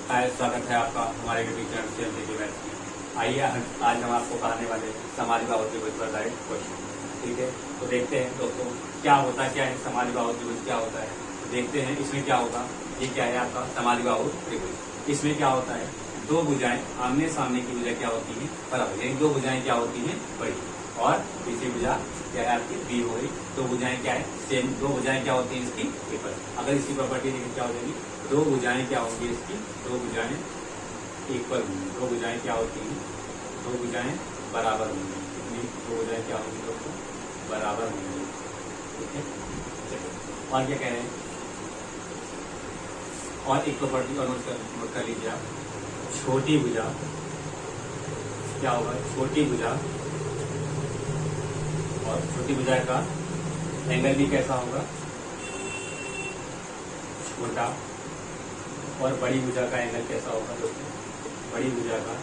हाय, स्वागत है आपका हमारे यूट्यूब चैनल CMC की बैच में। आइए आज हम आपको पढ़ाने वाले हैं समाज बाहुत दिवस पर आधारित क्वेश्चन। ठीक है, तो देखते हैं दोस्तों क्या होता क्या है समाज बाहुत दिवस, क्या होता है तो देखते हैं। इसमें क्या होगा, ये क्या है आपका समाज बाहुत त्रिभुज। इसमें क्या होता है, दो भुजाएं आमने सामने की भुजा क्या होती है बराबर, यानी दो भुजाएं क्या होती है बड़ी, और तीसरी भुजा क्या है आपकी बी हो गई। दो भुजाएं क्या है सेम, दो भुजाएं क्या होती है इसकी इक्वल। अगर इसकी प्रॉपर्टी देखिए क्या हो जाएगी, दो भुजाएं क्या होंगी इसकी, दो भुजाएं इक्वल होंगी। दो भुजाएं क्या होती हैं, दो भुजाएं बराबर होंगी। कितनी, दो भुजाएं क्या होंगी दोस्तों, बराबर होंगी। ठीक है, चलिए और क्या कह रहे हैं, और एक प्रॉपर्टी और नोट कर लीजिए आप। छोटी भुजा क्या होगा, छोटी भुजा, और छोटी भुजा का एंगल भी कैसा होगा, छोटा, और बड़ी भुजा का एंगल कैसा होगा दोस्तों, बड़ी भुजा का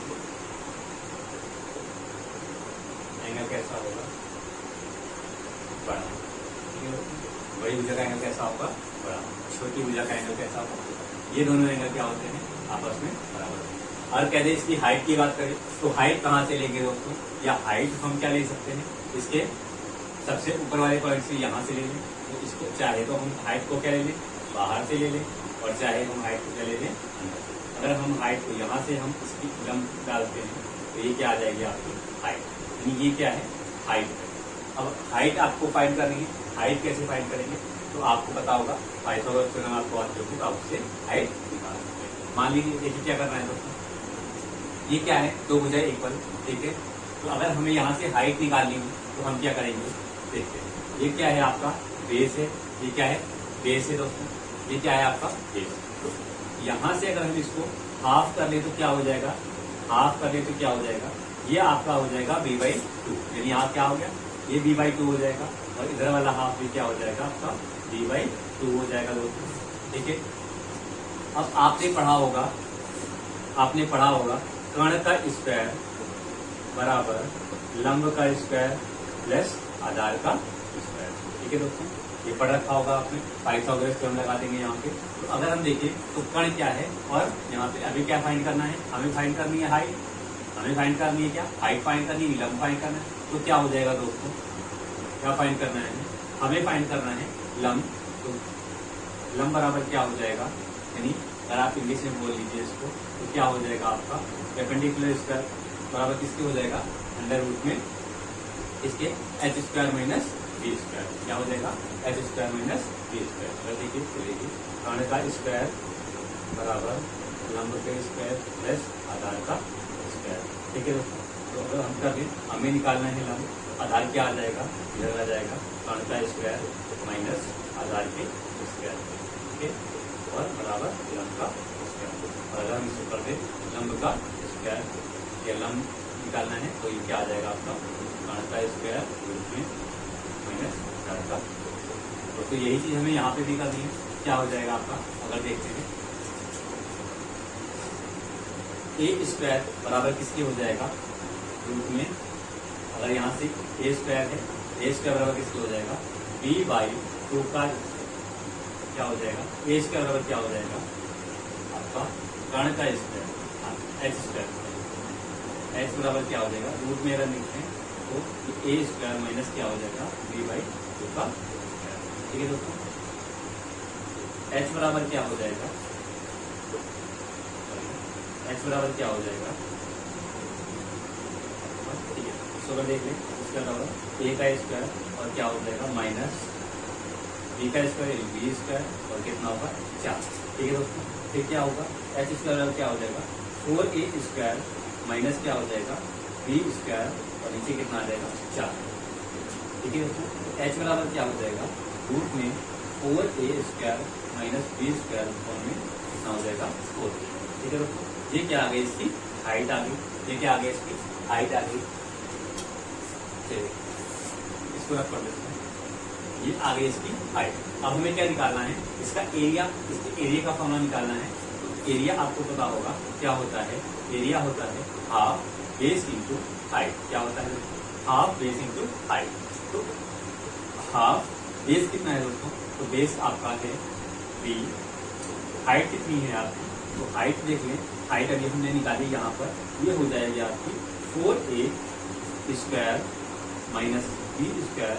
एंगल कैसा होगा, बड़ा। ठीक है, बड़ी भुजा का एंगल कैसा होगा, बड़ा। छोटी भुजा का एंगल कैसा होगा, ये दोनों एंगल क्या होते हैं आपस में बराबर होते हैं। और कहते हैं इसकी हाइट की बात करें तो हाइट कहाँ से लेंगे दोस्तों, या हाइट हम क्या ले सकते हैं, इसके सबसे ऊपर वाले पॉइंट से यहाँ से ले लें। तो इसको चाहे तो हम हाइट को क्या ले लें, बाहर से ले लें, और चाहे हम हाइट को क्या ले लें, अंदर से। अगर हम हाइट को यहाँ से हम इसकी लंब डालते हैं तो ये क्या आ जाएगी आपकी हाइट, यानी ये क्या है हाइट है। अब हाइट आपको फाइंड करनी है, हाइट कैसे फाइंड करेंगे तो आपको पता होगा, पाइथागोरस थ्योरम आपको आती होगी तो आप उससे हाइट निकाल सकते हैं। मान लीजिए देखिए क्या करना है दोस्तों, ये क्या है, दो भुजाएं इक्वल। ठीक है, तो अगर हमें यहाँ से हाइट निकालनी है तो हम क्या करेंगे, देखते हैं। ये क्या है आपका बेस है, ये क्या है बेस है दोस्तों, ये क्या है आपका बेस। तो यहाँ से अगर हम इसको हाफ कर ले तो क्या हो जाएगा, हाफ कर ले तो क्या हो जाएगा, ये आपका हो जाएगा b/2, यानी यहाँ क्या हो गया, ये b/2 हो जाएगा, और इधर वाला हाफ भी क्या हो जाएगा आपका b/2 हो जाएगा दोस्तों। ठीक है, अब आपने पढ़ा होगा कर्ण का स्क्वायर बराबर लंब का स्क्वायर प्लस आधार का स्क्वायर। ठीक है दोस्तों, ये पढ़ रखा होगा आपने, पाइथागोरस थ्योरम लगा देंगे यहाँ पे। तो अगर हम देखें तो कर्ण क्या है, और यहाँ पे अभी क्या फाइंड करना है, हमें फाइंड करनी है हाइट, हमें फाइंड करनी है क्या, हाइट फाइंड करनी है, लंब फाइंड करना है। तो क्या हो जाएगा दोस्तों, क्या फाइंड करना है, हमें फाइंड करना है लंब। तो लंब बराबर क्या हो जाएगा, यानी अगर आप इंग्लिश में बोल लीजिए इसको तो क्या हो जाएगा आपका परपेंडिकुलर स्क्वायर बराबर किसके हो जाएगा, अंडर रूट में इसके h square minus B square. क्या हो जाएगा, h square minus B square. देखिए चलेगी, कर्ण का स्क्वायर बराबर लंब के स्क्वायर प्लस आधार का स्क्वायर। ठीक है दोस्तों, तो अगर हम कर दें, हमें निकालना है लंब, आधार क्या आ जाएगा, इधर आ जाएगा कर्ण का स्क्वायर माइनस आधार के स्क्वायर। ठीक है, और बराबर लंब का स्क्वायर। और अगर हम इसको कर दें लंब का स्क्वायर, या लंब निकालना है तो ये क्या आ जाएगा आपका कर्ण का स्क्वायर रूट में माइनस आधार का। तो यही चीज हमें यहाँ पे भी करनी है, क्या हो जाएगा आपका, अगर देखते हैं ए स्क्वायर बराबर किसके हो जाएगा रूट में, अगर यहाँ से ए स्क्वायर है, ए स्क्वायर बराबर किसके हो जाएगा b/2 का क्या हो जाएगा, ए स्क्वायर बराबर क्या हो जाएगा आपका कर्ण का स्क्वायर h स्क्वायर, h बराबर क्या हो जाएगा रूट में अगर लिखते हैं तो ए स्क्वायर माइनस क्या हो जाएगा b/2 का स्क्वायर। ठीक है दोस्तों, h बराबर क्या हो जाएगा, h बराबर क्या हो जाएगा, ठीक है इसको अगर देख लें, इसके अलावा a का स्क्वायर और क्या हो जाएगा माइनस b का स्क्वायर बी स्क्वायर, और कितना होगा 4। ठीक है दोस्तों, फिर क्या होगा h स्क्वायर क्या हो जाएगा 4a स्क्वायर माइनस क्या हो जाएगा बी स्क्वायर, और नीचे कितना आ जाएगा 4। ठीक है दोस्तों, h बराबर क्या हो जाएगा रूट में 4a square minus B square, और में कितना हो जाएगा 4। ठीक है दोस्तों, ये क्या आ गई इसकी हाइट आ गई, ये क्या आ गई इसकी हाइट आ गई। चलिए इसको रख कर देते हैं, ये आ गई इसकी हाइट। अब हमें क्या निकालना है, इसका एरिया, इसके एरिया का फॉर्मूला निकालना है। तो एरिया आपको पता होगा क्या होता है, एरिया होता है हाफ बेस इंटू हाइट। क्या होता है, हाफ बेस इंटू हाइट। तो हाफ बेस कितना है दोस्तों, तो बेस आपका है b, हाइट कितनी है आपकी तो हाइट देख लें, हाइट अभी हमने निकाली यहाँ पर, ये हो जाएगी आपकी 4a square minus B square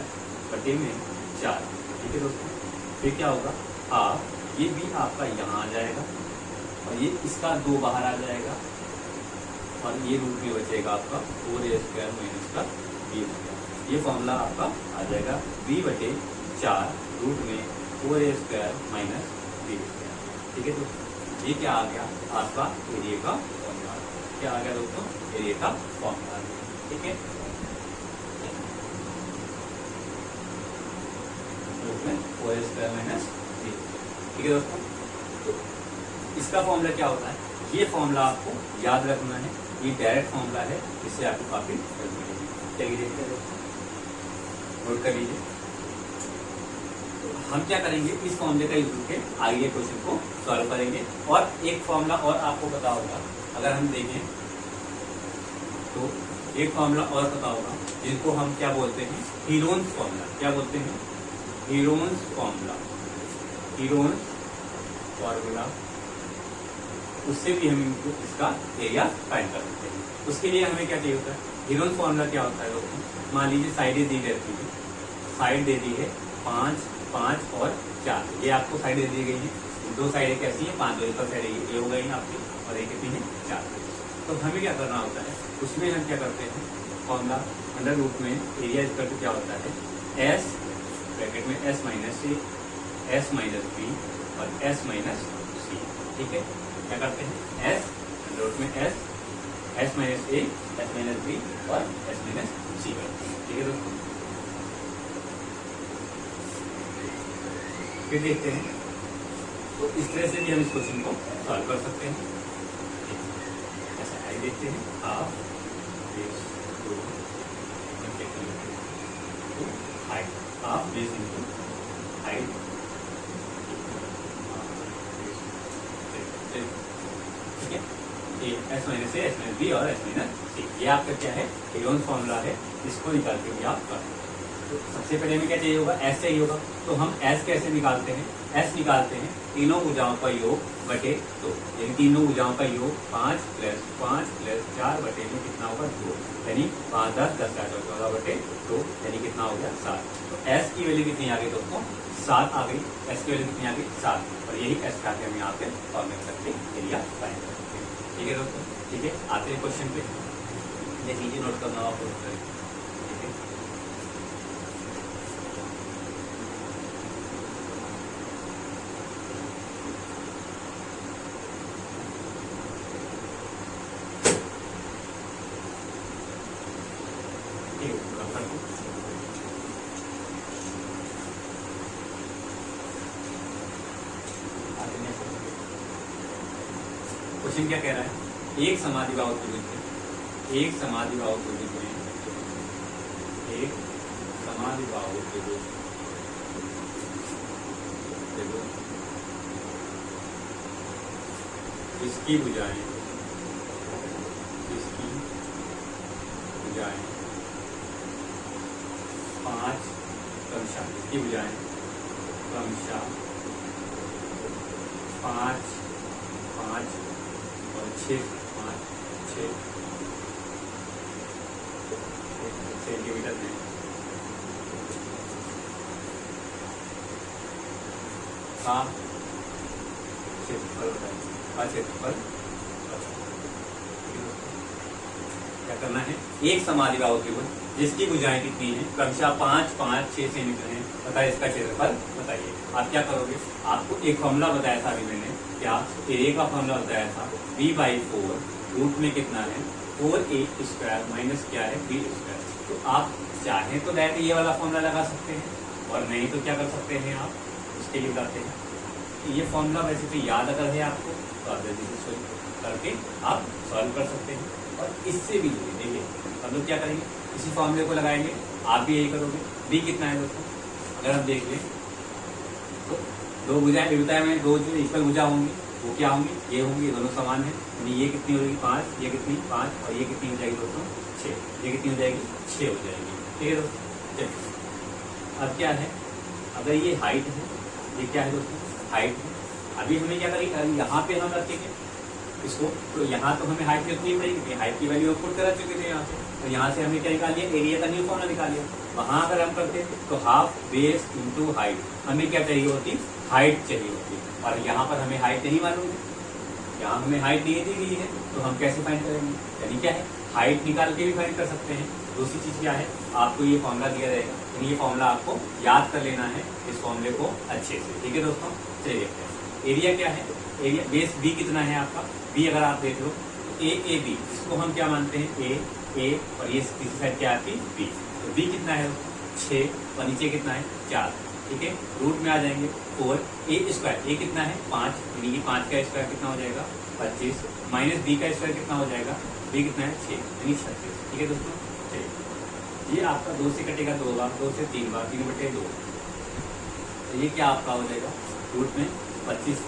बटे में 4। ठीक है दोस्तों, फिर क्या होगा, हाफ ये बी आपका यहाँ आ जाएगा और ये इसका 2 बाहर आ जाएगा और ये रूट में बचेगा आपका 4a स्क्वायर माइनस का बी स्क्वायर। ये फॉर्मूला आपका आ जाएगा b बटे 4 रूट में 4a square minus B square. ठीक है दोस्तों, ये क्या आ गया आपका एरिया का फॉर्मूला। क्या आ गया दोस्तों, एरिया का फॉर्मूला। ठीक है, रूट में 4a स्क्वायर माइनस बी। ठीक है दोस्तों, तो इसका फॉर्मूला क्या होता है, ये फॉर्मूला आपको याद रखना है, ये डायरेक्ट फॉर्मूला है, इससे आपको काफी हेल्प मिलेगी। चलिए देखते हैं दोस्तों, नोट कर लीजिए। हम क्या करेंगे, इस फॉर्मूले का यूज करके आगे क्वेश्चन को सॉल्व करेंगे। और एक फॉर्मूला और आपको पता होगा, अगर हम देखें तो एक फॉर्मूला और पता होगा जिनको हम क्या बोलते हैं, हीरोन्स फॉर्मूला। क्या बोलते हैं, हीरोन्स फॉर्मूला। हीरोन्स फॉर्मूला, उससे भी हम इनको इसका एरिया फाइंड कर सकते हैं। उसके लिए हमें क्या चाहिए होता है, हीरोन्स फॉर्मूला क्या होता है दोस्तों, मान लीजिए साइडें दी रहती है, साइड दे दी है 5, 5 और 4, ये आपको साइड दे दी गई है। 2 साइडें कैसी है, 5 2 साइड ये हो गई आपकी और एक कितनी है 4। तो हमें क्या करना होता है, उसमें हम क्या करते हैं, फॉर्मूला अंडर रूट में एरिया इक्वल टू क्या होता है, एस ब्रैकेट में एस माइनस सी, एस माइनस बी और एस माइनस सी। ठीक है, क्या करते हैं, एस अंडर रूट में एस माइनस ए, एस माइनस बी और एस माइनस सी करते हैं। ठीक है दोस्तों, फिर देखते हैं, तो इस तरह से भी हम इस क्वेश्चन को सॉल्व कर सकते हैं। ऐसा आई देखते हैं, half height, half base into height. ठीक है, ये एस माइनस ए, एस माइनस बी और एस माइनस सी, ये आपका क्या है, हीरोन्स फॉर्मूला है, इसको निकाल के भी आप कर सकते हैं। तो सबसे पहले हमें क्या चाहिए होगा, एस चाहिए होगा। तो हम एस कैसे निकालते हैं, एस निकालते हैं तीनों भुजाओं का योग बटे 2, यानी तीनों भुजाओं का योग 5 + 5 + 4 बटे में कितना होगा 2, यानी 5 10 10 14 बटे 2, यानी कितना हो गया 7। तो एस की वैल्यू कितनी आ गई दोस्तों, 7 आ गई। एस की वैल्यू कितनी आ गई 7, और यही एस का हम यहाँ पे फॉर्म कर सकते हैं, एरिया फाइंड कर सकते हैं। ठीक है दोस्तों, ठीक है, आते हैं क्वेश्चन पे, देख लीजिए, नोट करना आपको। ठीक है, क्वेश्चन क्या कह रहा है, एक समाधिबाहु त्रिभुज में, एक समाधिबाहु त्रिभुज में, एक समाधिबाहु त्रिभुज इसकी भुजाएं 5 क्रमशः, इसकी भुजाएं क्रमशः 5 5 और 6 5 6 सेंटीमीटर में का क्षेत्रफल होता है, का क्षेत्रफल। क्या करना है, एक समाधिबाहु त्रिभुज जिसकी भुजाएं कितनी है, क्रमशः 5 5 6 सेंटीमीटर है, बताइए इसका क्षेत्रफल बताइए। आप क्या करोगे, आपको एक फॉर्मूला बताया था अभी मैंने, क्या एरिया का फॉर्मूला बताया था, b/4 रूट में कितना है 4a स्क्वायर माइनस क्या है b स्क्वायर। तो आप चाहें तो डायरेक्ट ये वाला फॉर्मूला लगा सकते हैं, और नहीं तो क्या कर सकते हैं, आप उसके लिए बताते हैं। ये फॉर्मूला वैसे तो याद अगर है आपको, तो आप जल्दी से सोल्व करके आप सॉल्व कर सकते हैं। और इससे भी देखिए हम लोग क्या करेंगे, इसी फॉर्मूले को लगाएंगे, आप भी यही करोगे। b कितना है दोस्तों, अगर हम देख लें तो दो भुजाएं विविधता में, दो जो इक्वल भुजा होंगी वो क्या होंगी, ये होंगी, दोनों समान है, यानी ये कितनी होगी 5, ये कितनी 5, और ये कितनी हो जाएगी दोस्तों 6, ये कितनी हो जाएगी 6 हो जाएगी। ठीक है दोस्तों, चलिए अब क्या है, अगर ये हाइट है, ये क्या है दोस्तों हाइट है। अभी हमें क्या करेंगे, यहाँ पे हम रखेंगे इसको, तो यहाँ तो हमें हाइट कितनी पड़ेगी, हाइट की वैल्यू पुट करा चुके थे यहाँ से, तो यहाँ से हमने क्या निकाल लिया, एरिया का न्यू फॉर्मूला निकाल लिया। वहाँ अगर हम करते तो हाफ बेस इंटू हाइट, हमें क्या चाहिए होती, हाइट चाहिए होती, और यहाँ पर हमें हाइट नहीं मालूम है, यहाँ हमें हाइट नहीं दी गई है, तो हम कैसे फाइंड करेंगे, यानी क्या है, हाइट निकाल के भी फाइंड कर सकते हैं। दूसरी चीज क्या है, आपको ये फॉर्मूला दिया जाएगा, यानी ये फॉर्मूला आपको याद कर लेना है, इस फॉर्मूले को अच्छे से, ठीक है दोस्तों। चलिए देखते हैं एरिया क्या है, एरिया बेस बी कितना है आपका, बी अगर आप देख लो ए बी, इसको हम क्या मानते हैं, ए और ये तीसरी साइड क्या आपकी बी, तो बी कितना है 6 और नीचे कितना है 4, ठीक है। रूट में आ जाएंगे 4 ए स्क्वायर, ए कितना है 5, यानी कि 5 का स्क्वायर कितना हो जाएगा 25, माइनस बी का स्क्वायर कितना हो जाएगा, बी कितना है 6 यानी 36, ठीक है दोस्तों। चलिए ये आपका 2 से कटेगा 2 बार, 2 से 3 बार, 3/2, तो ये क्या आपका हो जाएगा, रूट में 25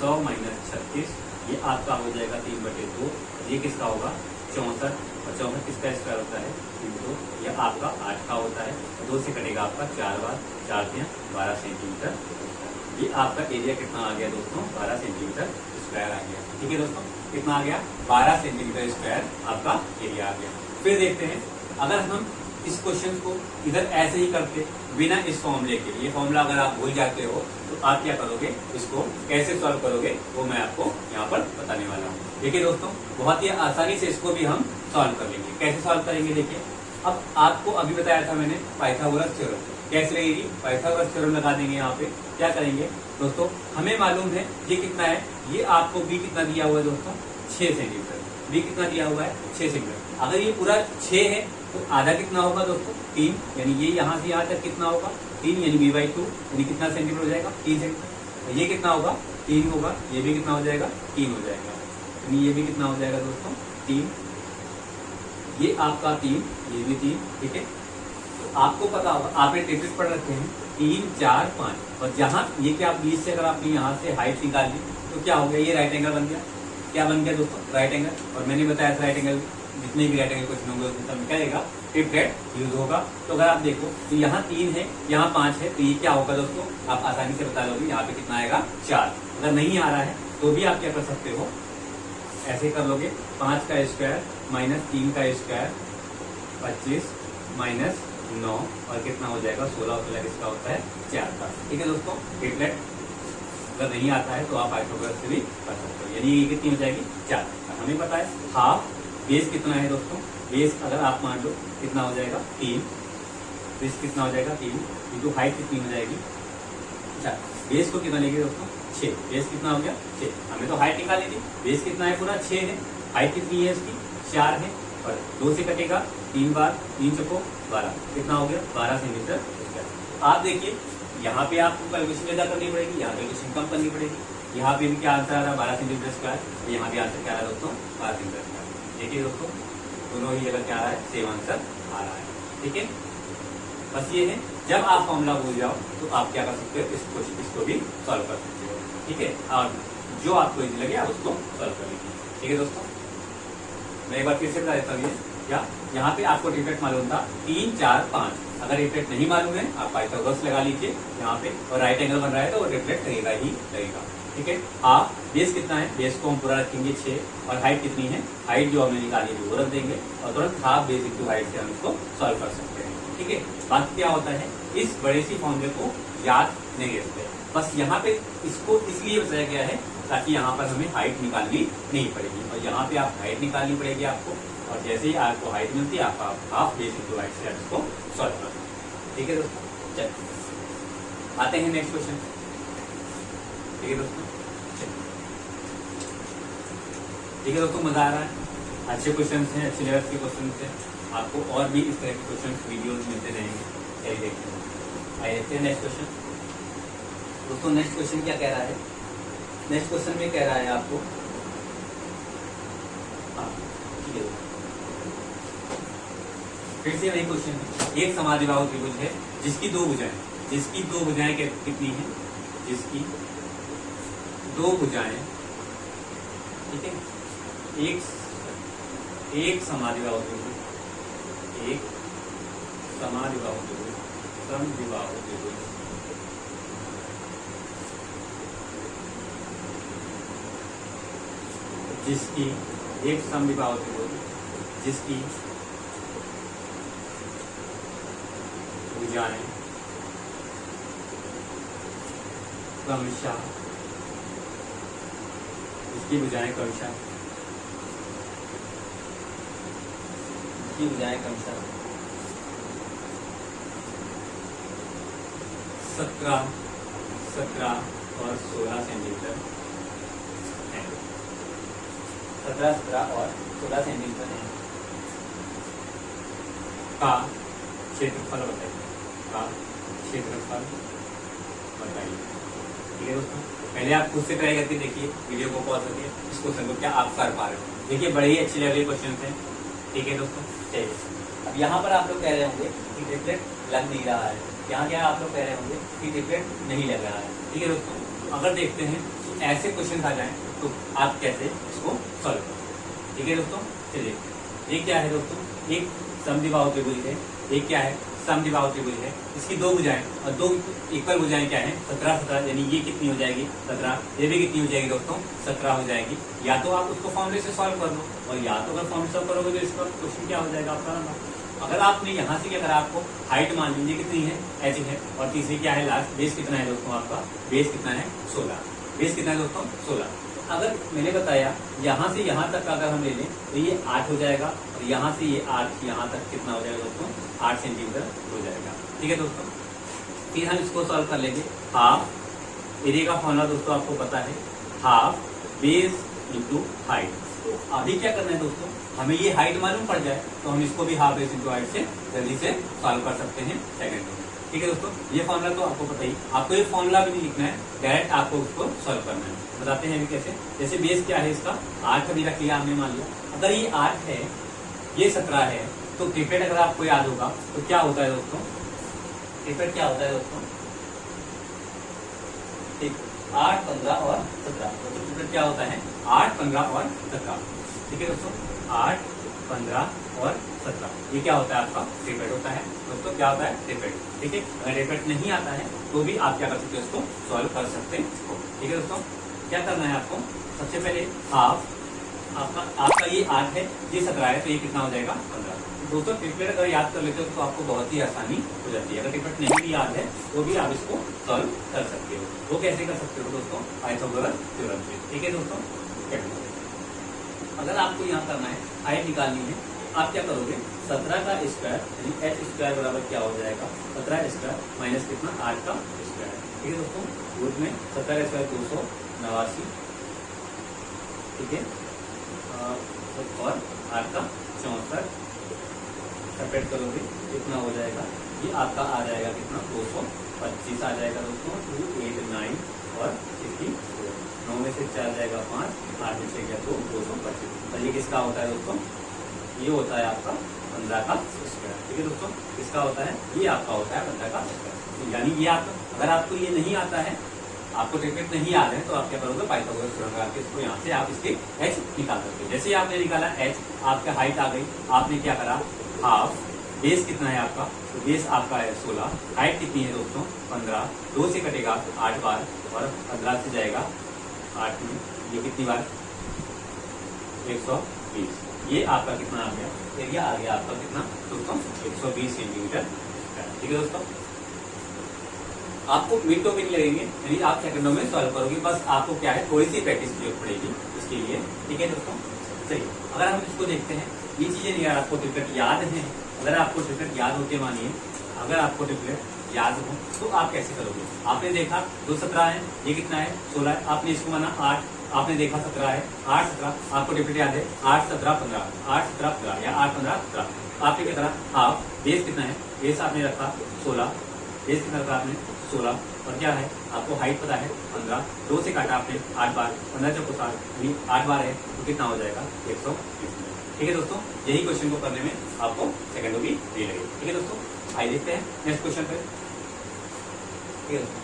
100 माइनस 36, ये आपका हो जाएगा 3/2, ये किसका होगा 64, और 64 किसका स्क्वायर होता है 3, ये आपका 8 का होता है, 2 से कटेगा आपका 4 बार, 4 से 12 सेंटीमीटर, ये आपका एरिया कितना आ गया दोस्तों 12 सेंटीमीटर स्क्वायर आ गया, ठीक है दोस्तों। कितना आ गया 12 सेंटीमीटर स्क्वायर आपका एरिया आ गया। फिर देखते हैं अगर हम इस क्वेश्चन को इधर ऐसे ही करते बिना इस फॉर्मूले के, ये फॉर्मूला अगर आप भूल जाते हो तो आप क्या करोगे, इसको कैसे सॉल्व करोगे वो मैं आपको यहाँ पर बताने वाला हूँ। देखिए दोस्तों बहुत ही आसानी से इसको भी हम सॉल्व कर लेंगे। कैसे सॉल्व करेंगे देखिए, अब आपको अभी बताया था मैंने पाइथागोरस थ्योरम, कैसे लगेगी, पाइथागोरस थ्योरम लगा देंगे। यहाँ पे क्या करेंगे दोस्तों, हमें मालूम है ये कितना है, ये आपको बी कितना दिया हुआ है दोस्तों 6 सेंटीमीटर, बी कितना दिया हुआ है 6 सेंटीमीटर, अगर ये पूरा 6 है तो आधा कितना होगा दोस्तों 3, यानी ये यहाँ से यहाँ तक कितना होगा 3, यानी b/2 यानी कितना सेंटीमीटर हो जाएगा 3 सेंटीमीटर, ये कितना होगा 3 होगा, ये भी कितना हो जाएगा 3 हो जाएगा, यानी ये भी कितना हो जाएगा दोस्तों 3, ये आपका 3, ये भी 3, ठीक है। तो आपको पता होगा, आपने टेबल पढ़ रखे हैं 3 4 5, और जहाँ ये क्या आप बीच से अगर आपने यहाँ से हाइट निकाल ली तो क्या हो गया, ये राइट एंगल बन गया, क्या बन गया दोस्तों राइट एंगल, और मैंने बताया था राइट एंगल जितने भी राइट एंगल क्वेश्चन होंगे उसमें क्या रहेगा ट्रिपलेट यूज होगा। तो अगर आप देखो तो यहाँ 3 है यहाँ 5 है, तो ये क्या होगा दोस्तों आप आसानी से बता लोगे, यहाँ पे कितना आएगा 4, अगर नहीं आ रहा है तो भी आप क्या कर सकते हो, ऐसे कर लोगे 5 का स्क्वायर माइनस 3 का स्क्वायर 25 माइनस 9 और कितना हो जाएगा 16, और किसका होता है 4 का, ठीक है दोस्तों। ट्रिपलेट अगर नहीं आता है तो आप पाइथागोरस से भी कर सकते हो, यानी ये कितनी हो जाएगी 4, हमें पता है हाफ बेस कितना है दोस्तों, बेस अगर आप मान लो कितना हो जाएगा 3, बेस कितना हो जाएगा 3 इंटू हाइट कितनी हो जाएगी, अच्छा बेस को कितना लेंगे दोस्तों 6, बेस कितना हो गया 6, हमें तो हाइट निकाली थी, बेस कितना है पूरा 6 है, हाइट कितनी है इसकी 4 है, और 2 से कटेगा 3 बार, 3 चौको 12, कितना हो गया 12 सेंटीमीटर। आप देखिए यहाँ पे आपको कैलकुलेशन ज़्यादा करनी पड़ेगी, यहाँ कैलकुलेशन कम करनी पड़ेगी, यहाँ पे भी क्या आंसर आ रहा है 12 सेंटीमीटर स्क्वायर, और यहाँ भी आंसर क्या आ रहा है दोस्तों 12 सेंटीमीटर स्क्वायर। देखिए दोस्तों दोनों ही जगह क्या आ रहा है सेम आंसर आ रहा है, ठीक है। बस ये है जब आप फॉर्मूला भूल जाओ तो आप क्या कर सकते हो, इसको भी सॉल्व कर सकते हो, ठीक है, और जो आपको इजी लगे आप उसको सॉल्व कर लीजिए, ठीक है दोस्तों। मैं एक बार फिर से बता देता हूँ, क्या यहाँ पे आपको ट्रिपलेट मालूम था 3 4 5, अगर ट्रिपलेट नहीं मालूम है आप पाइथागोरस लगा लीजिए यहाँ पे, और राइट एंगल बन रहा है तो वो ट्रिपलेट लगेगा ही लगेगा, ठीक है। आप बेस कितना है, बेस को हम पूरा रखेंगे 6, और हाइट कितनी है, हाइट जो हमने निकाली है वो रख देंगे, और तुरंत हाफ बेस इंटू हाइट से हम इसको सॉल्व कर सकते हैं, ठीक है। बात क्या होता है, इस बड़े सी फॉर्मूले को याद नहीं रखते, बस यहाँ पे इसको इसलिए बताया गया है ताकि यहाँ पर हमें हाइट निकालनी नहीं पड़ेगी, और यहाँ पे आप हाइट निकालनी पड़ेगी आपको, और जैसे ही आपको हाइट मिलती है आप हाफ बेस इंटू हाइट से आप इसको सॉल्व कर सकते हैं, ठीक है दोस्तों। चलिए आते हैं नेक्स्ट क्वेश्चन, ठीक है दोस्तों। ठीक है दोस्तों, मजा आ रहा है, अच्छे क्वेश्चन हैं, अच्छे लेवल के क्वेश्चन हैं, आपको और भी इस तरह के क्वेश्चन वीडियोज मिलते रहेंगे, चलिए देखते हैं। आइए देखते हैं नेक्स्ट क्वेश्चन। दोस्तों नेक्स्ट क्वेश्चन क्या कह रहा है, नेक्स्ट क्वेश्चन में कह रहा है आपको, हाँ ठीक है, फिर से वही क्वेश्चन है, एक समाधिबाहु त्रिभुज है जिसकी दो भुजाएं कितनी है, जिसकी 2 भुजाएं, ठीक है, एक समाधिबाहु त्रिभुज, एक समाधिबाहु त्रिभुज, समद्विबाहु त्रिभुज जिसकी एक समविभाज्य भुज जिसकी भुजाएं क्रमशः इसकी भुजाएं क्रमशः 17 और 16 सेंटीमीटर है। 17 और 16 सेंटीमीटर है का क्षेत्रफल बताइए। ठीक है दोस्तों, पहले आप खुद से ट्राई करके देखिए, वीडियो को पॉज करके इस क्वेश्चन को क्या आप कर पा रहे हो। देखिए बड़े ही अच्छे लेवल के क्वेश्चन हैं। ठीक है दोस्तों, चलिए अब यहाँ पर आप लोग कह रहे होंगे कि ट्रिपलेट लग नहीं रहा है। यहाँ क्या आप लोग कह रहे होंगे कि ट्रिपलेट नहीं लग रहा है। ठीक है दोस्तों, अगर देखते हैं तो ऐसे क्वेश्चन आ जाए तो आप कैसे इसको सॉल्व करें। ठीक है दोस्तों, चलिए ये क्या है दोस्तों, एक समद्विबाहु त्रिभुज है, एक क्या है समद्विबाहु त्रिभुज है। इसकी दो भुजाएं और दो इक्वल भुजाएं क्या है 17, यानी ये कितनी हो जाएगी 17, ये भी कितनी हो जाएगी दोस्तों 17 हो जाएगी। या तो आप उसको फॉर्मूले से सॉल्व कर लो, और या तो अगर फॉर्मूले सॉल्व करोगे तो इसका क्वेश्चन क्या हो जाएगा आपका नंबर। अगर आपने यहाँ से अगर आपको हाइट मान लीजिए कितनी है h है, और तीसरी क्या है लास्ट बेस कितना है दोस्तों, आपका बेस कितना है 16। बेस कितना है दोस्तों 16। अगर मैंने बताया यहाँ से यहाँ तक अगर हम ले लें तो ये 8 हो जाएगा, और यहाँ से ये 8 यहाँ तक कितना हो जाएगा दोस्तों 8 सेंटीमीटर हो जाएगा। ठीक है दोस्तों, फिर हम इसको सॉल्व कर लेंगे। हाफ एरिया का फॉर्मूला दोस्तों आपको पता है, हाफ बेस इंटू हाइट। तो अभी क्या करना है दोस्तों, हमें ये हाइट मालूम पड़ जाए तो हम इसको भी हाफ बेस इंटू हाइट से जल्दी से सॉल्व कर सकते हैं सेकंड में। ठीक है दोस्तों, ये फॉर्मूला तो आपको पता ही, आपको ये फॉर्मूला भी नहीं लिखना है, डायरेक्ट आपको उसको सॉल्व करना है। बताते हैं अभी कैसे। जैसे बेस क्या है इसका 8 अभी रख लिया हमने, मान लिया अगर ये 8 है ये 17 है, तो ट्रिपलेट अगर आपको याद होगा तो क्या होता है दोस्तों, ट्रिपलेट क्या होता है दोस्तों 8, 15 और 17। तो ट्रिपलेट क्या होता है 8, 15 और 17। ठीक है दोस्तों, 8, 15 और 17 ये क्या होता है आपका ट्रिपलेट होता है दोस्तों, क्या होता है ट्रिपलेट। ठीक है, अगर ट्रिपलेट नहीं आता है तो भी आप क्या कर सकते हो इसको सॉल्व कर सकते हैं इसको। ठीक है दोस्तों, क्या करना है आपको, सबसे पहले हाफ आपका ये 8 है ये 17 है, तो ये कितना हो जाएगा 15। दोस्तों ट्रिपलेट अगर याद कर लेते हो तो आपको बहुत ही आसानी हो जाती है। अगर ट्रिपलेट नहीं भी याद है तो भी आप इसको सॉल्व कर सकते हो। वो कैसे कर सकते हो दोस्तों, पाइथागोरस थ्योरम से। ठीक है दोस्तों, अगर आपको यहाँ करना है हाइट निकालनी है, आप क्या करोगे 17 का स्क्वायर यानी h स्क्वायर बराबर क्या हो जाएगा 17 स्क्वायर माइनस कितना 8 का स्क्वायर। ठीक है दोस्तों, रूट में 17 स्क्वायर 289। ठीक है, और 8 का 64 सेपरेट करोगे कितना हो जाएगा, ये आपका आ जाएगा कितना 225 आ जाएगा दोस्तों। 289 और 64, 9 में से 4 जाएगा 5, 8 में से 2, 225। और ये किसका होता है दोस्तों, ये होता है आपका 15 का स्क्वायर। ठीक है दोस्तों, किसका होता है, ये आपका होता है 15 का स्क्वायर। यानी ये आप अगर आपको ये नहीं आता है, आपको ट्रिपलेट नहीं याद है, तो आप क्या करोगे पाइथागोरस थ्योरम लगा के इसको यहाँ से आप इसके h निकाल सकते हो। जैसे ही आपने निकाला h, आपका हाइट आ गई, आपने क्या करा हाफ, बेस कितना है आपका, तो बेस आपका है 16, हाइट कितनी है दोस्तों 15, 2 से कटेगा 8 बार, और 15 से जाएगा 8 में, ये कितनी बार 120। ये आपका कितना आ गया एरिया, आ गया आपका कितना दोस्तों 120 सेंटीमीटर। ठीक है दोस्तों, आपको मिनटों में नहीं लगेंगे, यानी आप सेकंडों में सॉल्व करोगे। बस आपको क्या है थोड़ी सी प्रैक्टिस की जरूरत पड़ेगी इसके लिए। ठीक है दोस्तों, चलिए अगर हम इसको देखते हैं, ये चीजें नहीं यार आपको ट्रिपलेट याद है, अगर आपको ट्रिपलेट याद होते मानिए, अगर आपको ट्रिपलेट याद हो तो आप कैसे करोगे। आपने देखा 2 17 है, ये कितना है 16 है, आपने इसको माना 8, आपने देखा 17 है, 8 17, आपको ट्रिपलेट याद है 8 17 15, 8 17 15 या 8 15 17। आपने क्या करा हाफ, बेस कितना है, बेस आपने रखा 16, बेस कितना रखा आपने 16, और क्या है आपको हाइट पता है 15, 2 से काटा आपने 8 बार, 15 चौको 60, 8 बार है तो कितना हो जाएगा 120। ठीक है दोस्तों, यही क्वेश्चन को करने में आपको सेकंडों भी दे लगे। ठीक है दोस्तों, आइए देखते हैं नेक्स्ट क्वेश्चन पे। ठीक है दोस्तों,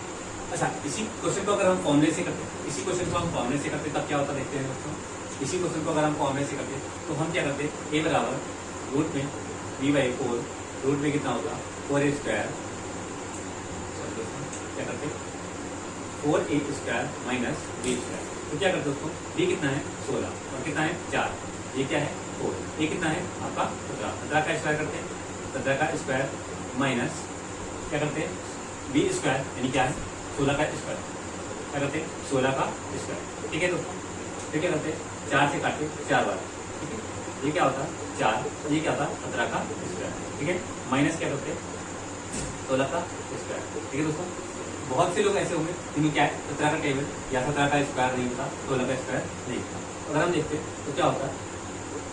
अच्छा इसी क्वेश्चन को अगर हम फॉर्मूले से करते, इसी क्वेश्चन को हम फॉर्मूले से करते तब क्या होता देखते हैं दोस्तों। इसी क्वेश्चन को अगर हम फॉर्मूले से करते तो हम क्या करते, a बराबर रूट में b/4, रूट में कितना होगा 4a स्क्वायर, क्या करते 4a square minus b square. तो क्या करते हो दोस्तों, b कितना है 16 और कितना है 4, ये क्या है 4, ये कितना है आपका 17, 17 का स्क्वायर करते हैं, 17 का स्क्वायर माइनस क्या करते हैं b स्क्वायर यानी क्या है 16 का स्क्वायर, क्या करते हैं 16 का स्क्वायर। ठीक है दोस्तों, फिर क्या करते हैं 4 से काटे 4 बार, ठीक है, ये क्या होता है 4, ये क्या होता है 17 का स्क्वायर। ठीक है, माइनस क्या करते हैं 16 का स्क्वायर। ठीक है दोस्तों, बहुत से लोग ऐसे होंगे जिन्हें क्या है 17 का टेबल या 17 का स्क्वायर नहीं होता, 16 का स्क्वायर नहीं होता। अगर हम देखते हैं तो क्या होता है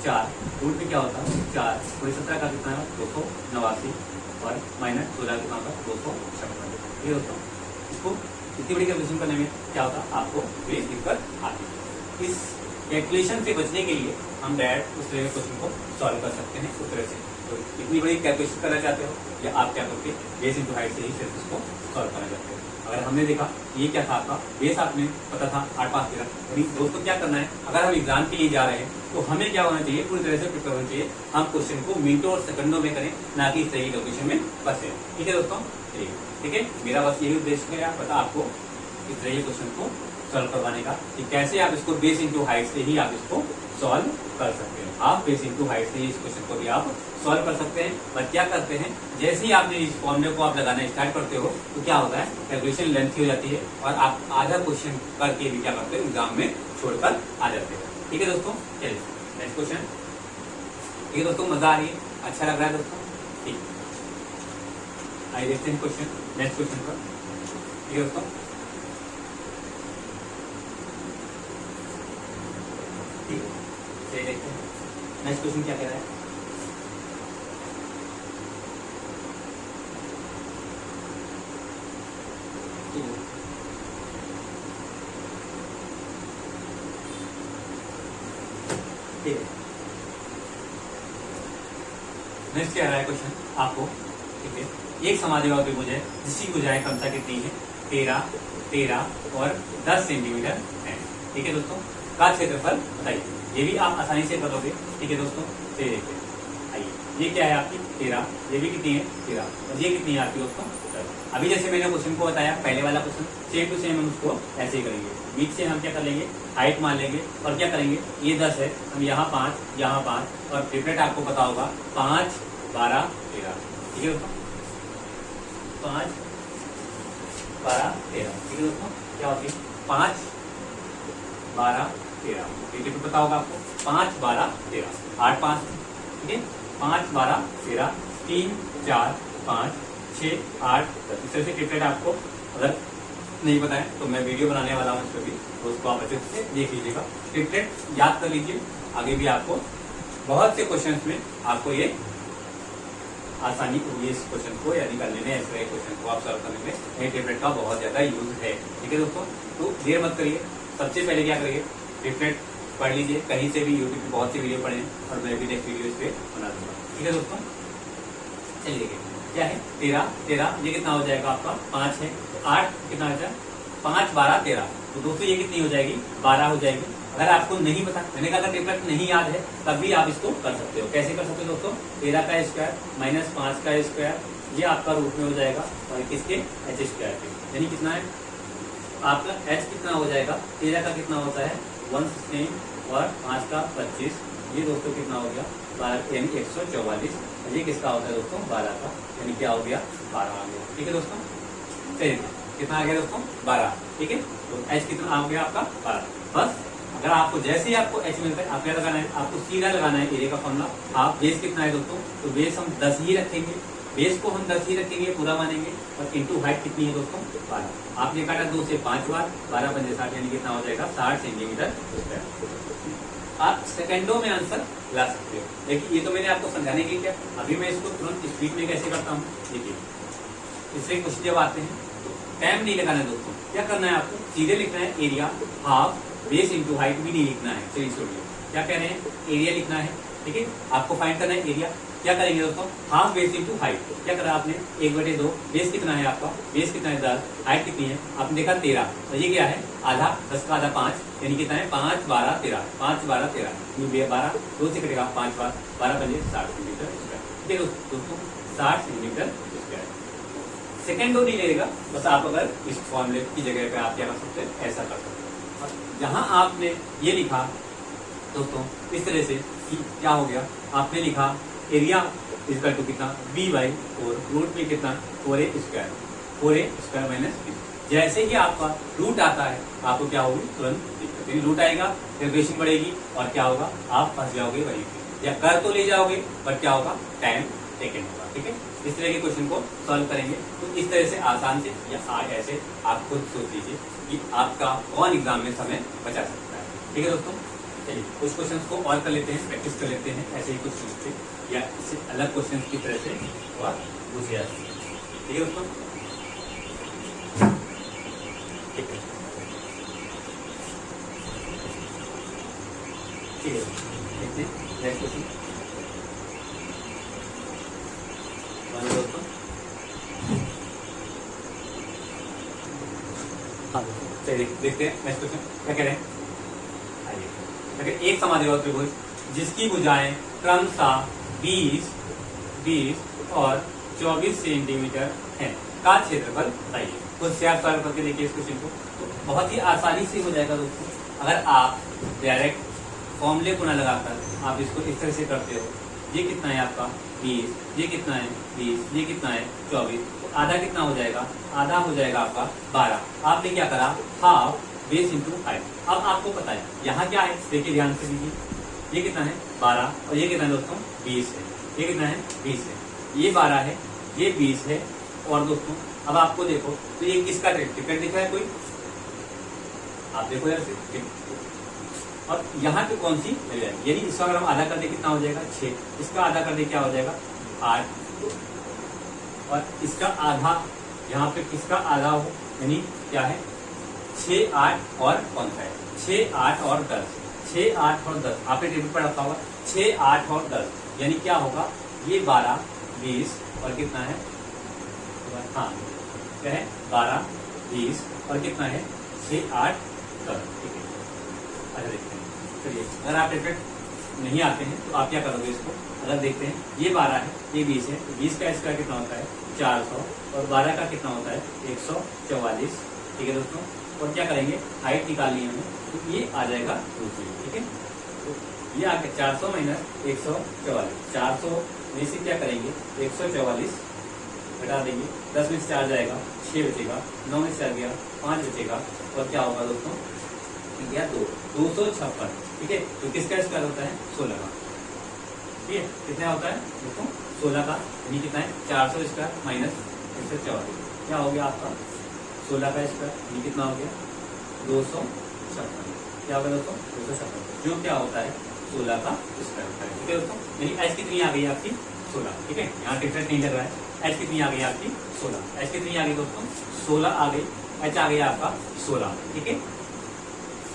4 रूट में क्या होता है 4, पूरे 17 का कितना है 289 और माइनस 16 कितना होता है 256। ठीक है दोस्तों, इसको इतनी बड़ी कैलकुलेशन करने में क्या होता है आपको ये दिक्कत आती है। इस कैलकुलेशन से बचने के लिए हम डायरेक्ट उस तरह के क्वेश्चन को सॉल्व कर सकते हैं उस तरह से। तो इतनी बड़ी कैलकुलेशन करना चाहते हो या आप क्या करते बेस इंटू हाइट से ही सिर्फ इसको सॉल्व करना चाहते हो। अगर हमने देखा ये क्या था आपका बेस, आपने पता था 8 5 13, दोस्तों क्या करना है अगर हम एग्जाम के लिए जा रहे हैं तो हमें क्या होना चाहिए पूरी तरह से प्रिपेयर होना चाहिए। हम क्वेश्चन को मिनटों और सेकंडों में करें, ना कि इस तरह की कैलकुलेशन में फंसे। ठीक है दोस्तों, चलिए ठीक है, मेरा बस यही उद्देश्य है पता आपको इस तरह के क्वेश्चन को सॉल्व करवाने का कि कैसे आप इसको बेस इंटू हाइट से ही आप इसको सॉल्व कर सकते हैं। आप बेस इंटू हाइट से ही इस क्वेश्चन को भी आप सॉल्व कर सकते हैं। बट क्या करते हैं जैसे ही आपने इस फॉर्मूले को आप लगाना स्टार्ट करते हो तो क्या होता है कैलकुलेशन लेंथी हो जाती है और आप आधा क्वेश्चन करके भी क्या करते हो एग्जाम में छोड़कर आ जाते हैं। ठीक है दोस्तों, चलिए नेक्स्ट क्वेश्चन। ठीक है दोस्तों, मजा आ रही है, अच्छा लग रहा है दोस्तों, ठीक, आइए देखते हैं क्वेश्चन नेक्स्ट क्वेश्चन पर। ठीक है दोस्तों, ठीक है, चलिए देखते हैं नेक्स्ट क्वेश्चन क्या कह रहा है। ठीक है, नेक्स्ट क्या रहा है क्वेश्चन आपको। ठीक है, एक समाधिवा त्रिभुज है जिसकी भुजाएं क्रमशः कितनी है 13, 13 और 10 सेंटीमीटर है। ठीक है दोस्तों, का क्षेत्रफल बताइए। ये भी आप आसानी से कर लोगे। ठीक है दोस्तों, चलिए देखते हैं। आइए, ये क्या है आपकी 13, ये भी कितनी है 13 और ये कितनी है आपकी दोस्तों 10। अभी जैसे मैंने क्वेश्चन को बताया पहले वाला क्वेश्चन सेम टू सेम हम उसको ऐसे ही करेंगे। बीच से हम क्या कर लेंगे हाइट मान लेंगे और क्या करेंगे ये 10 है, हम यहाँ 5 यहाँ 5 और ट्रिपलेट आपको पता होगा 5 12 13। ठीक है दोस्तों, 5 12 13। ठीक है दोस्तों, क्या होती है 5 12 13। ठीक है, पता होगा आपको 5 12 13 8 5। ठीक है, 5 12 13 3 4 5 6 8 10। इस तरह से ट्रिपलेट आपको अगर नहीं पता है तो मैं वीडियो बनाने वाला हूँ इस पर भी, तो उसको आप अच्छे से देख लीजिएगा। ट्रिपलेट याद कर लीजिए, आगे भी आपको बहुत से क्वेश्चंस में आपको ये आसानी होगी इस क्वेश्चन को या निकालने में, ऐसे क्वेश्चन को आप सॉल्व करने में ये ट्रिपलेट का बहुत ज्यादा यूज है। ठीक है दोस्तों, तो देर मत करिए, सबसे पहले क्या करिए ट्रिपलेट पढ़ लीजिए, कहीं से भी यूट्यूब पे बहुत सी वीडियो पढ़े और मैं भी नेक्स्ट वीडियो इस पे बना दूंगा। ठीक है दोस्तों, चलिए देखिए क्या है 13 13, ये कितना हो जाएगा आपका 5 है, 8 कितना हो जाएगा 5 12 13। तो दोस्तों ये कितनी हो जाएगी 12 हो जाएगी। अगर आपको नहीं पता, मैंने कहा अगर ट्रिपलेट नहीं याद है तब भी आप इसको कर सकते हो। कैसे कर सकते हो दोस्तों, 13 का स्क्वायर माइनस 5 का स्क्वायर, ये आपका रूट में हो जाएगा और किसके h स्क्वायर के, यानी कितना है आपका h कितना हो जाएगा 13 का कितना होता है 116 और 5 का 25, ये दोस्तों कितना हो गया 12 यानी 144। ये किसका होता है दोस्तों 12 का, यानी क्या हो गया 12 आ गया। ठीक है दोस्तों, चलिए कितना आ गया दोस्तों 12। ठीक है, तो h कितना आ गया आपका 12। बस अगर आपको जैसे ही आपको h मिलता है आप क्या लगाना है, आपको सीधा लगाना है एरिया का फॉर्मूला। आप बेस कितना है दोस्तों, तो बेस हम 10 ही रखेंगे, बेस को हम 10 ही रखेंगे पूरा मानेंगे और इंटू हाइट कितनी है दोस्तों 12। आपने काटा 2 से 5 बार, 12 पंजे 60 यानी कितना हो जाएगा 60 सेंटीमीटर स्क्वायर। आप सेकंडों में आंसर ला सकते हो। देखिए ये तो मैंने आपको समझाने के लिए किया, अभी मैं इसको तुरंत स्पीड में कैसे करता हूँ देखिए। इससे क्वेश्चन जब आते हैं तो टाइम नहीं लगाना है दोस्तों, क्या करना है आपको सीधे लिखना है area half base into height भी नहीं लिखना है। चलिए छोड़िए, क्या कह रहे हैं एरिया लिखना है। ठीक है, आपको फाइंड करना है एरिया। क्या करेंगे दोस्तों हाफ बेस इंटू हाइट, क्या करा आपने 1/2, बेस कितना है आपका, बेस कितना है 10, हाइट कितनी है आपने देखा 13, तो ये क्या है आधा, 10 का आधा 5 यानी कितना है 5 12 13, 5 12 13, 12 2 से कटेगा 5 बार, 12 पंजे 60 सेंटीमीटर स्क्वायर। ठीक है दोस्तों 60 सेंटीमीटर स्क्वायर। सेकेंड दो नहीं लेगा, बस आप अगर इस फॉर्मूले की जगह पे आप क्या कर सकते हैं, ऐसा कर सकते हैं। और जहां आपने ये लिखा दोस्तों इस तरह से कि क्या हो गया, आपने लिखा एरिया इक्वल टू कितना b बाई 4, रूट में कितना 4a स्क्वायर माइनस b। जैसे ही आपका रूट आता है आपको क्या होगी, तुरंत दिक्कत, रूट आएगा, कैलकुलेशन बढ़ेगी और क्या होगा, आप फंस जाओगे वहीं पे, या कर तो ले जाओगे बट क्या होगा, टाइम टेकन होगा। ठीक है, इस तरह के क्वेश्चन को सॉल्व करेंगे तो इस तरह से आसान से या ऐसे आप खुद सोच लीजिए कि आपका कौन एग्जाम में समय बचा सकता है। ठीक है दोस्तों, चलिए कुछ क्वेश्चन को और कर लेते हैं, प्रैक्टिस कर लेते हैं ऐसे ही कुछ चीज से या इससे अलग क्वेश्चन की तरह से और पूछे जाते हैं। ठीक है दोस्तों, ठीक है, ठीक है, देखते हैं नेक्स्ट क्वेश्चन। दोस्तों चलिए देखते हैं नेक्स्ट क्वेश्चन क्या कह रहे हैं। आइए, एक समाधिवर्ती त्रिभुज जिसकी भुजाएं क्रमशः 20 और 24 सेंटीमीटर है का क्षेत्रफल बताइए। कुछ से आप सॉल्व करके देखिए इस क्वेश्चन को, तो बहुत ही आसानी से हो जाएगा दोस्तों। अगर आप डायरेक्ट फॉर्मूले को ना लगाकर आप इसको इस तरह से करते हो, ये कितना है आपका 20, ये कितना है 20, ये कितना है 24, तो आधा कितना हो जाएगा, आधा हो जाएगा आपका 12। आपने क्या करा, हाफ बेस इंटू हाइट। अब आपको पता है यहाँ क्या है, देखिए ध्यान से दीजिए, ये कितना है 12 और ये कितना है दोस्तों 20 है, ये कितना है 20 है, ये 12 है, ये 20 है। और दोस्तों अब आपको देखो तो ये किसका डिफरेंट दिख रहा है, कोई आप देखो यार, और यहाँ पे कौन सी वैल्यू है, यानी इसका अगर हम आधा कर दे कितना हो जाएगा 6, इसका आधा कर दे क्या हो जाएगा 8, और इसका आधा यहाँ पे किसका आधा हो, यानी क्या है 6, 8 और कौन सा है 6, 8 और 10, 6, 8 और 10 आपने टेबल पर रखा होगा 6, 8 और 10, यानी क्या होगा, ये 12, 20 और कितना है, हाँ क्या है 12, 20 और कितना है 6, 8, 10। ठीक है, अच्छा देखते हैं। चलिए अगर आप परफेक्ट नहीं आते हैं तो आप क्या करोगे इसको, अगर देखते हैं ये 12 है, ये 20 है, 20 का स्क्वायर कितना होता है 400 और 12 का कितना होता है 144। ठीक है दोस्तों, और क्या करेंगे, हाइट निकालनी है हमें, तो ये आ जाएगा रूट में। ठीक है, तो ये आ गया 400 माइनस 144, 400 में से क्या करेंगे 144 घटा देंगे, 10 में से 4 जाएगा 6 बचेगा, 9 में से 4 गया 5 बचेगा, और क्या होगा दोस्तों गया 256। ठीक है, तो किसका स्क्वायर होता है 16 का। ठीक है, कितना होता है दोस्तों 16 का, यानी कितना है 400 स्क्वायर माइनस 144, क्या हो गया आपका 16 का स्क्वायर, यानी कितना हो गया 256, क्या होगा दोस्तों 256, जो क्या होता है 16 का स्क्वायर होता है। ठीक है दोस्तों, यानी एच कितनी आ गई आपकी 16। ठीक है, यहाँ डिफरेंस नहीं लग रहा है, एच कितनी आ गई आपकी 16, एच कितनी आ गई दोस्तों 16 आ गई, एच आ गई आपका 16। ठीक है,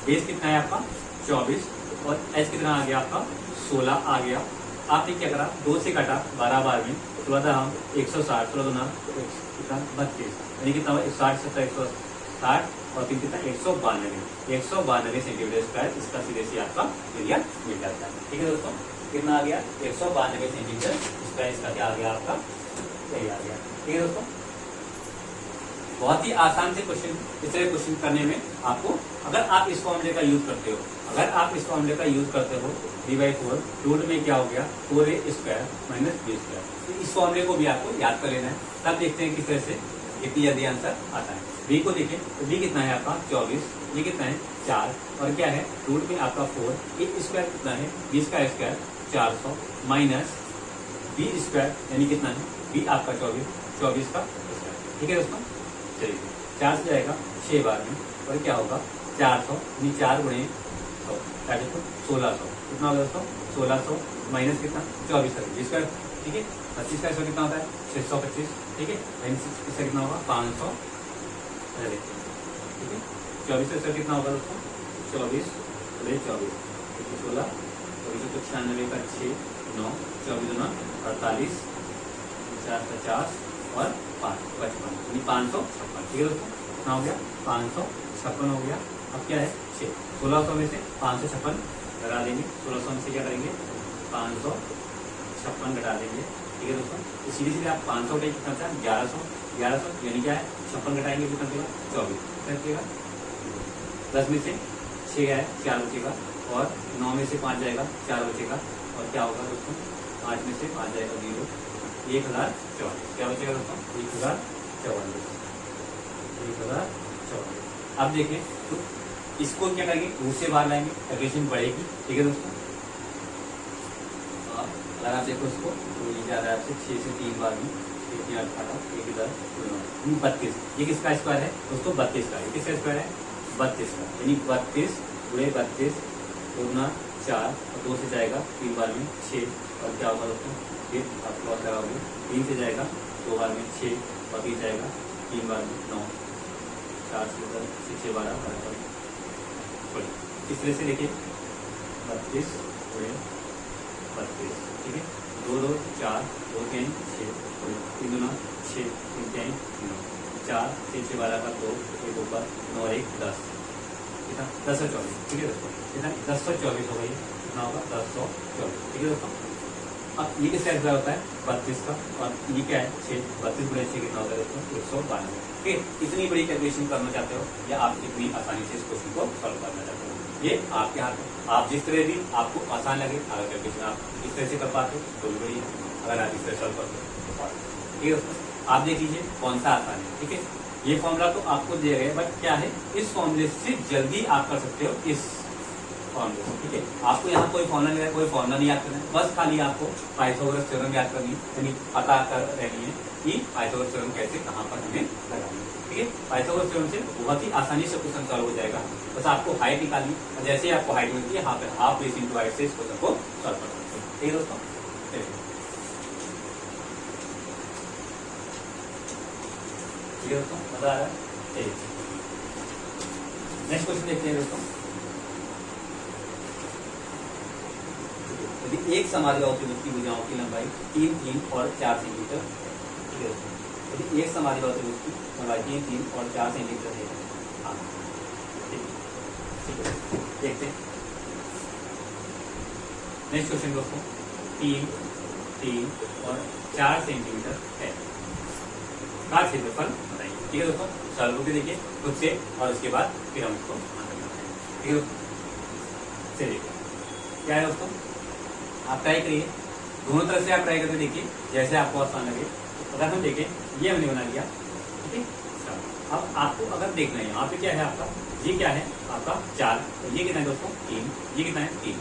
बेस कितना है आपका 24 और एच कितना आ गया आपका 16 आ गया। आपने क्या करा, 2 से काटा 12 बार में, थोड़ा सा हम 160, थोड़ा दुना कितना 32, यानी कितना हुआ 60 70 160 और 3 कितना 192 सेंटीमीटर स्क्वायर, इसका सीधे से आपका एरिया मिल जाता है। ठीक है दोस्तों, कितना आ गया 192 सेंटीमीटर स्क्वायर, इसका क्या आ गया आपका एरिया आ गया। ठीक है दोस्तों, बहुत ही आसान से क्वेश्चन, इस तरह क्वेश्चन करने में आपको, अगर आप इस फॉर्मूले का यूज करते हो, अगर आप इस फॉर्मूले का यूज करते हो d/4 रूट में क्या हो गया 4a square minus b square, तो इस फॉर्मूले को भी आपको याद कर लेना है, तब देखते हैं किस तरह से कितनी जल्दी आंसर आता है। b को देखें तो b कितना है आपका 24, ये कितना है 4 और क्या है रूट में आपका 4, a स्क्वायर कितना है 20 का स्क्वायर 400 माइनस b स्क्वायर, यानी कितना है b आपका 24 का स्क्वायर। ठीक है दोस्तों, चलिए 4 से जाएगा 6 बार में, और क्या होगा 400 यानी 4 गुणे 100 1600, कितना होगा दोस्तों 1600 माइनस कितना 24 का स्क्वायर। ठीक है, 25 का स्क्वायर कितना होता है 625। ठीक है, इसका कितना होगा 500। ठीक है, 24 का स्क्वायर कितना होगा दोस्तों 24 24 16 96 का 6 9 24 9 48 4 50 और 5 55 यानी 556। ठीक है दोस्तों, कितना हो गया 556 हो गया। अब क्या है 1600 में से 556 घटा देंगे, 1600 में से क्या करेंगे 556 घटा देंगे, ठीक है दोस्तों। तो सीधे सीधे आप 500 उठाइए कितना बचा 1100, 1100 यानी क्या है 56 घटाएंगे कितना बचेगा 24 कितना बचेगा। 10 में से 6 है 4 बचेगा और 9 में से 5 जाएगा 4 बचेगा और क्या होगा दोस्तों 8 में से 5 जाएगा 0 1044 क्या बचेगा दोस्तों 1044। अब देखें तो इसको क्या करेंगे रूट से बाहर लाएंगे कैलकुलेशन बढ़ेगी। ठीक है दोस्तों। अगर आप देखो इसको तो ये जा रहा है आपसे 6 से 3 बार में 32 ये किसका स्क्वायर है दोस्तों 32 का। ये किसका स्क्वायर है 32 का यानी 32 गुणे 32 गुना 4 और 2 से जाएगा 3 बार में 6 और क्या होगा दोस्तों फिर आप लॉस लगाओगे 3 से जाएगा 2 बार में 6 और 3 जाएगा 3 बार में 9 4 से 10 6 12 इस तरह से देखिए 32 गुणे 32 ठीक है 2 2 4 2 3 6 3 2 6 3 3 9 4 6 6 12 का 2 1 ऊपर 9 1 10 कितना 1024 ठीक है दोस्तों कितना 1024 हो गई कितना होगा 1024 ठीक है दोस्तों। अब ये किसका स्क्वायर होता है 32 का और ये क्या है 6 32 गुणे 6 कितना होता है दोस्तों 192। ठीक है इतनी बड़ी कैलकुलेशन करना चाहते हो या आप इतनी आसानी से इस क्वेश्चन को सॉल्व करना चाहते हो ये आपके हाथ में। आप जिस तरह भी आपको आसान लगे अगर कैलकुलेशन आप इस तरह से कर पाते हो तो भी बढ़िया अगर आप इस तरह सॉल्व करते हो ठीक है दोस्तों। आप देख लीजिए कौन सा आसान है। ठीक है ये फॉर्मूला तो आपको दिया गया बट क्या है इस फॉर्मूले से जल्दी आप कर सकते हो इस फॉर्मूले से। ठीक है आपको यहाँ कोई फॉर्मूला नहीं है कोई फॉर्मूला नहीं याद करना है बस खाली आपको पाइथागोरस थ्योरम याद करनी है यानी पता कर रहनी है कि पाइथागोरस थ्योरम कैसे कहाँ पर हमें लगानी है। ठीक है पाइथागोरस थ्योरम से बहुत ही आसानी से क्वेश्चन सॉल्व हो जाएगा। बस आपको हाइट निकालनी और जैसे ही आपको हाइट मिलती है यहाँ पे हाफ बेस इंटू हाइट से इस क्वेश्चन को सॉल्व कर सकते हो। ठीक है दोस्तों ठीक है दोस्तों मजा आ रहा है। नेक्स्ट क्वेश्चन देखते हैं दोस्तों। यदि एक समाधिबाहु त्रिभुज की भुजाओं की लंबाई 3 3 और 4 सेंटीमीटर ठीक है यदि एक समाधिबाहु त्रिभुज की लंबाई 3 3 और 4 सेंटीमीटर है हाँ ठीक है देखते हैं नेक्स्ट क्वेश्चन दोस्तों 3 3 और 4 सेंटीमीटर है का क्षेत्रफल बताइए। ठीक है दोस्तों सॉल्व करके देखिए खुद से और उसके बाद फिर हम इसको ठीक है दोस्तों चलिए क्या है दोस्तों आप ट्राई करिए दोनों तरफ से आप ट्राई करके देखिए जैसे आपको आसान लगे। अगर हम देखें ये हमने बना लिया ठीक है। अब आपको अगर देखना है यहाँ पे क्या है आपका ये क्या है आपका 4 तो ये कितना है दोस्तों 3 ये कितना है 3।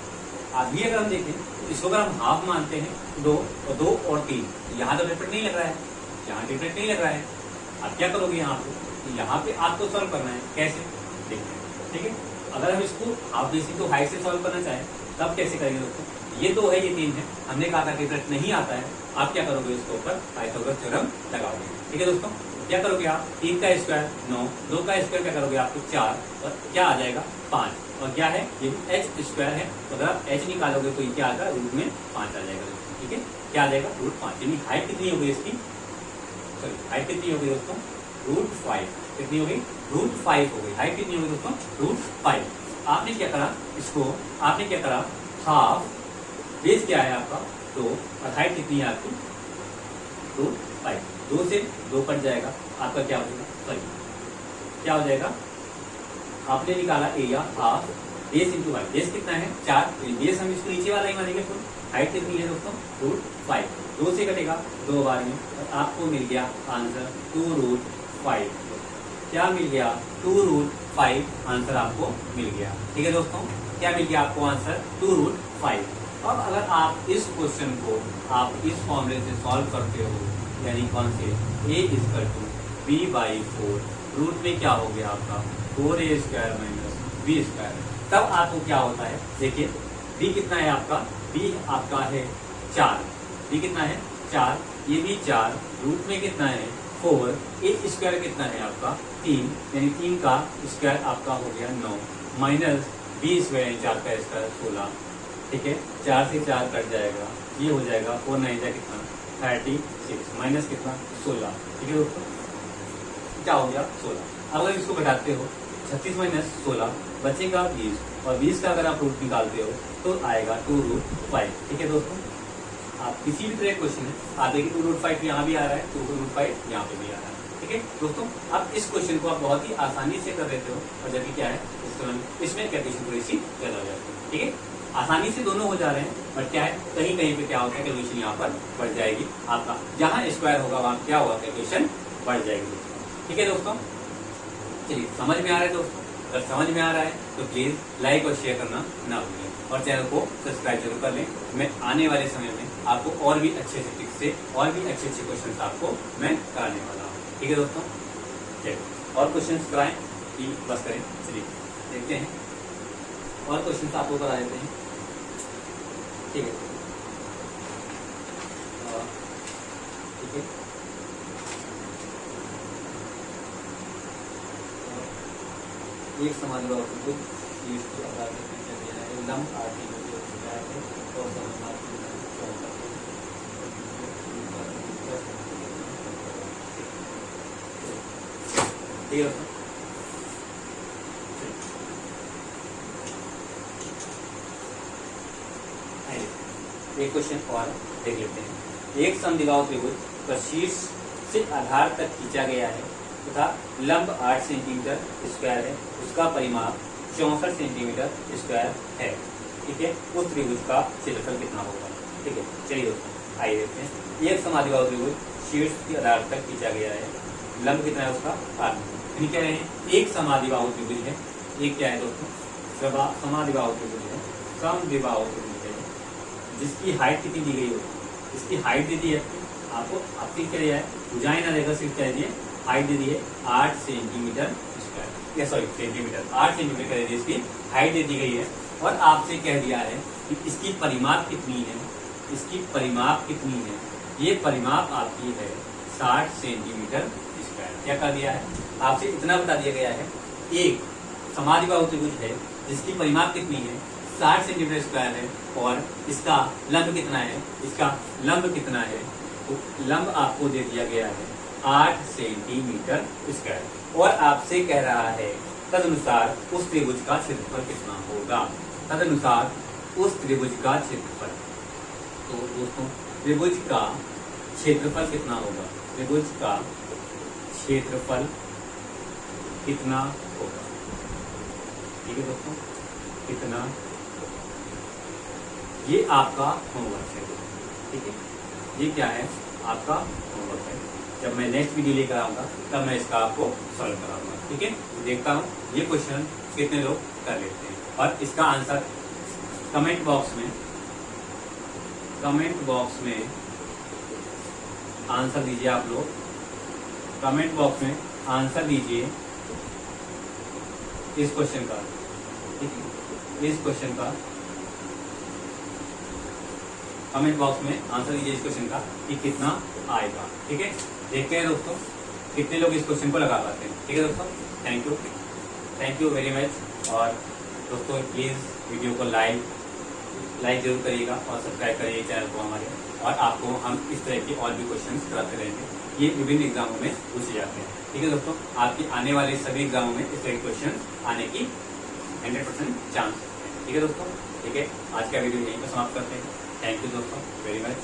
अभी अगर हम देखें तो इसको अगर हम हाफ मानते हैं 2 और 2 और 3 यहाँ तो डिफरेंट नहीं लग रहा है यहाँ डिफरेंट नहीं लग रहा है। आप क्या करोगे यहाँ पे यहाँ पे आपको सॉल्व करना है कैसे देखते हैं। ठीक है अगर हम इसको हाफ बेसिक तो हाइट से सॉल्व करना चाहें तब कैसे करेंगे दोस्तों ये 2 है ये 3 है हमने कहा था डिफरेंट नहीं आता है। आप क्या करोगे इसके ऊपर पाइथागोरस थ्योरम लगाओगे। ठीक है दोस्तों क्या करोगे आप 3 का स्क्वायर 9 2 का स्क्वायर क्या करोगे आपको 4 और क्या आ जाएगा 5 और क्या है ये h स्क्वायर है तो अगर आप h निकालोगे तो ये क्या आएगा रूट में 5 आ जाएगा। ठीक है क्या आ जाएगा रूट 5 यानी हाइट कितनी होगी इसकी सॉरी हाइट कितनी होगी दोस्तों रूट 5 कितनी होगी रूट 5 हो गई। हाइट कितनी होगी दोस्तों रूट 5। आपने क्या करा इसको आपने क्या करा हाफ बेस क्या है आपका 2 और हाइट कितनी है आपकी रूट 5 2 से 2 कट जाएगा आपका क्या हो जाएगा सॉरी क्या हो जाएगा आपने निकाला area half base into height base कितना है 4 बेस हम इसको नीचे वाला ही मानेंगे फुल। हाइट कितनी है दोस्तों रूट 5 2 से कटेगा 2 बार में और आपको मिल गया आंसर 2 रूट 5 क्या मिल गया 2 रूट 5 आंसर आपको मिल गया। ठीक है दोस्तों क्या मिल गया आपको आंसर 2 रूट 5। अब अगर आप इस क्वेश्चन को आप इस फॉर्मूले से सॉल्व करते हो यानी कौन से a = b/4 रूट में क्या हो गया आपका 4a² - b²। तब आपको क्या होता है देखिए b कितना है आपका b आपका है 4 b कितना है 4 ये भी 4 रूट में कितना है 4 a² कितना है आपका 3 यानी 3 का स्क्वायर आपका हो गया 9 माइनस b² यानी 4 का स्क्वायर 16। ठीक है 4 से 4 कट जाएगा ये हो जाएगा 4 9 जा कितना 36 माइनस कितना 16। ठीक है दोस्तों क्या हो गया 16। अगर इसको घटाते हो 36 माइनस 16 बचेगा 20 और 20 का अगर आप रूट निकालते हो तो आएगा 2 रूट 5। ठीक है दोस्तों आप किसी भी तरह क्वेश्चन है, आप देखिए 2√5 यहाँ भी आ रहा है, 2√5 यहाँ पे भी आ रहा है। ठीक है दोस्तों, अब इस क्वेश्चन को आप बहुत ही आसानी से कर देते हो, और जबकि क्या है इसमें कैलकुलेशन थोड़ी सी ज्यादा हो जाती है। ठीक है, आसानी से दोनों हो जा रहे हैं, बट क्या है कहीं कहीं पे क्या होता है कैलकुलेशन यहाँ पर बढ़ जाएगी आपका, जहाँ स्क्वायर होगा वहाँ क्या होगा कैलकुलेशन बढ़ जाएगी। ठीक है दोस्तों, चलिए समझ में आ रहा है दोस्तों? अगर समझ में आ रहा है तो प्लीज लाइक और शेयर करना ना भूलें, और चैनल को सब्सक्राइब जरूर कर लें। मैं आने वाले समय में आपको और भी अच्छे से टिप्स से और भी अच्छे अच्छे क्वेश्चन आपको मैं कराने वाला हूँ। ठीक है दोस्तों, चलिए और क्वेश्चन कराएं कि बस करें? चलिए देखते हैं और क्वेश्चन आपको करा देते हैं। ठीक है, ठीक है, एक समाज लंब आरटी ठीक है। एक क्वेश्चन और देख लेते हैं। एक समद्विबाहु त्रिभुज का शीर्ष से आधार तक खींचा गया है तथा लंब 8 सेंटीमीटर स्क्वायर है, उसका परिमाप 64 सेंटीमीटर स्क्वायर है। ठीक है, उस त्रिभुज का क्षेत्रफल कितना होगा? ठीक है, चलिए दोस्तों आइए देखते हैं। एक समद्विबाहु त्रिभुज शीर्ष के आधार तक खींचा गया है, लंब कितना है उसका 8। क्या है? एक समद्विबाहु त्रिभुज है। एक क्या है दोस्तों? समद्विबाहु त्रिभुज है, समद्विबाहु त्रिभुज है, जिसकी हाइट कितनी दी गई होगी? इसकी हाइट दे दी है आपको, आपकी क्या दिया है? भुजाएं ना देकर सिर्फ क्या दिए? हाइट दे दी है 8 सेंटीमीटर स्क्वायर, या सॉरी सेंटीमीटर, 8 सेंटीमीटर कह दी इसकी हाइट दे दी गई है, और आपसे कह दिया है कि इसकी परिमाप कितनी है। इसकी परिमाप कितनी है? ये परिमाप आपकी है 60 सेंटीमीटर स्क्वायर। क्या कर दिया है? आपसे इतना बता दिया गया है, एक समद्विबाहु त्रिभुज है जिसकी परिमाप कितनी है? 60 सेंटीमीटर स्क्वायर है, और इसका लंब कितना है? इसका लंब कितना है? तो लंब आपको दे दिया गया है 8 सेंटीमीटर स्क्वायर, और आपसे कह रहा है तदनुसार उस त्रिभुज का क्षेत्रफल कितना होगा। तदनुसार उस त्रिभुज का क्षेत्रफल, तो दोस्तों त्रिभुज का क्षेत्रफल कितना होगा? त्रिभुज का क्षेत्रफल कितना होगा? ठीक है दोस्तों, कितना? ये आपका होमवर्क है। ठीक है, ये क्या है? आपका होमवर्क है। जब मैं नेक्स्ट वीडियो लेकर आऊंगा तब मैं इसका आपको सॉल्व कराऊंगा। ठीक है, देखता हूँ ये क्वेश्चन कितने लोग कर लेते हैं, और इसका आंसर कमेंट बॉक्स में आंसर दीजिए। आप लोग कमेंट बॉक्स में आंसर दीजिए इस क्वेश्चन का। ठीक है, इस क्वेश्चन का कमेंट बॉक्स में आंसर दीजिए इस क्वेश्चन का कि कितना आएगा। ठीक है, देखते हैं दोस्तों कितने लोग इस क्वेश्चन को लगा पाते हैं। ठीक है दोस्तों, थैंक यू वेरी मच। और दोस्तों प्लीज वीडियो को लाइक जरूर करिएगा और सब्सक्राइब करिए चैनल को हमारे, और आपको हम इस तरह के और भी क्वेश्चन कराते रहेंगे। ये विभिन्न एग्जामों में पूछे जाते हैं। ठीक है दोस्तों, आपकी आने वाले सभी एग्जामों में इस तरह के क्वेश्चन आने की 100% चांस है। ठीक है दोस्तों, ठीक है, आज का वीडियो यहीं पर समाप्त करते हैं। थैंक यू दोस्तों वेरी मच।